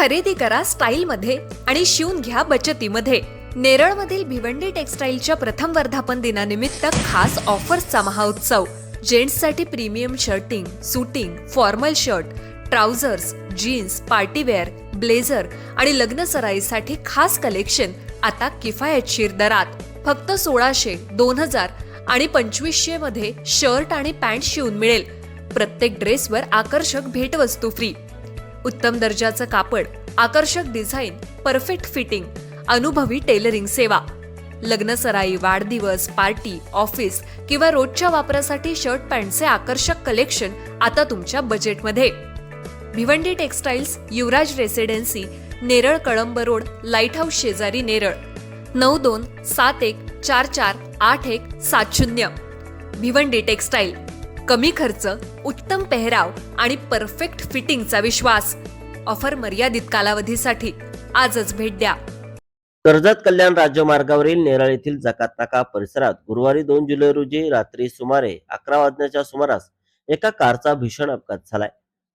खरेदी करा स्टाईलमध्ये आणि शिवून घ्या बचतीमध्ये। नेरळमधील भिवंडी टेक्सटाईलच्या प्रथम वर्धापन दिनानिमित्त खास ऑफर्सचा महाउत्सव। जेंट्ससाठी premium shirting, suiting, formal shirt, trousers, jeans, party wear, blazer आणि लग्न सराईसाठी खास कलेक्शन आता किफायतशीर दरात। फक्त 1600, 2000 आणि 2500 मध्ये शर्ट आणि पॅन्ट शिवून मिळेल। प्रत्येक ड्रेसवर आकर्षक भेटवस्तू फ्री। उत्तम दर्जाचं कापड, आकर्षक डिझाईन, परफेक्ट फिटिंग, अनुभवी टेलरिंग सेवा। लग्न सराई, वाढदिवस, पार्टी, ऑफिस किंवा रोजच्या वापरासाठी शर्ट पॅन्टचे आकर्षक कलेक्शन आता तुमच्या बजेटमध्ये। Bhiwandi textiles, Yuvraj residency, Neral Kalamb road, light house शेजारी, नेरळ। 9271448170। भिवंडी टेक्सटाईल, कमी खर्च, उत्तम पेहराव आणि परफेक्ट फिटिंगचा विश्वास। ऑफर मर्यादित कालावधीसाठी, आजच भेट द्या। कर्जत कल्याण राज्यमार्गावरील नेरळ येथील जकात नाका परिसरात गुरुवारी 2 जुलै रोजी रात्री सुमारे 11 वाजण्याच्या सुमारास एका कारचा भीषण अपघात झालाय।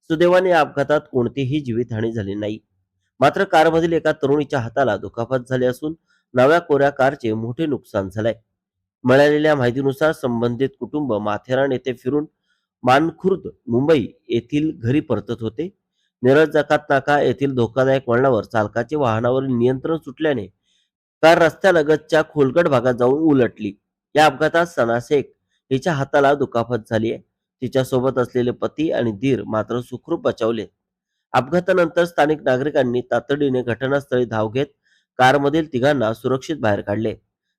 सुदैवाने या अपघातात कोणतीही जीवितहानी झाली नाही। मात्र कारमधील एका तरुणीच्या हाताला दुखापत झाली असून नव्या कोऱ्या कारचे मोठे नुकसान झालंय। मिळालेल्या माहितीनुसार संबंधित कुटुंब माथेरान येथे फिरून मानखुर्द, मुंबई येथील घरी परतत होते। नेरळ जकात नाका येथील धोकादायक वळणावर चालकाचे वाहनावरील नियंत्रण सुटल्याने कार रस्त्यालगतच्या खोलगट भागात जाऊन उलटली। या अपघातात सना शेख हिच्या हाताला दुखापत झाली आहे। तिच्या सोबत असलेले पती आणि दीर मात्र सुखरूप बचावले। अपघातानंतर स्थानिक नागरिकांनी तातडीने घटनास्थळी धाव घेत कारमधील तिघांना सुरक्षित बाहेर काढले,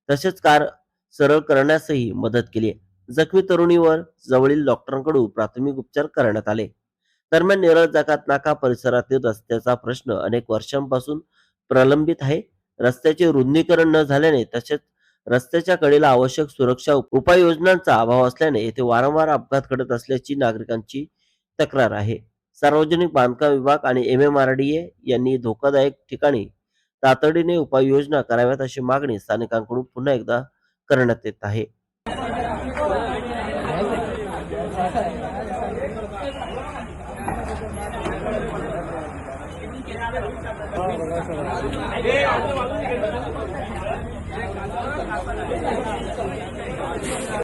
तसेच कार सरळ करण्यासही मदत केली। जखमी तरुणीवर जवळील डॉक्टरांकडून प्राथमिक उपचार करण्यात आले। दरम्यान नेरळ जकात नाका परिसरातील रस्त्याचा प्रश्न अनेक वर्षांपासून प्रलंबित आहे। रस्त्याचे रुंदीकरण न झाल्याने तसेच रस्त्याच्या कडेला आवश्यक सुरक्षा उपाययोजनांचा अभाव असल्याने येथे वारंवार अपघात घडत असल्याची नागरिकांची तक्रार आहे। सार्वजनिक बांधकाम विभाग आणि MMRDA यांनी धोकादायक ठिकाणी तातडीने उपाययोजना कराव्यात अशी मागणी स्थानिकांकडून पुन्हा एकदा करण्यात येत आहे।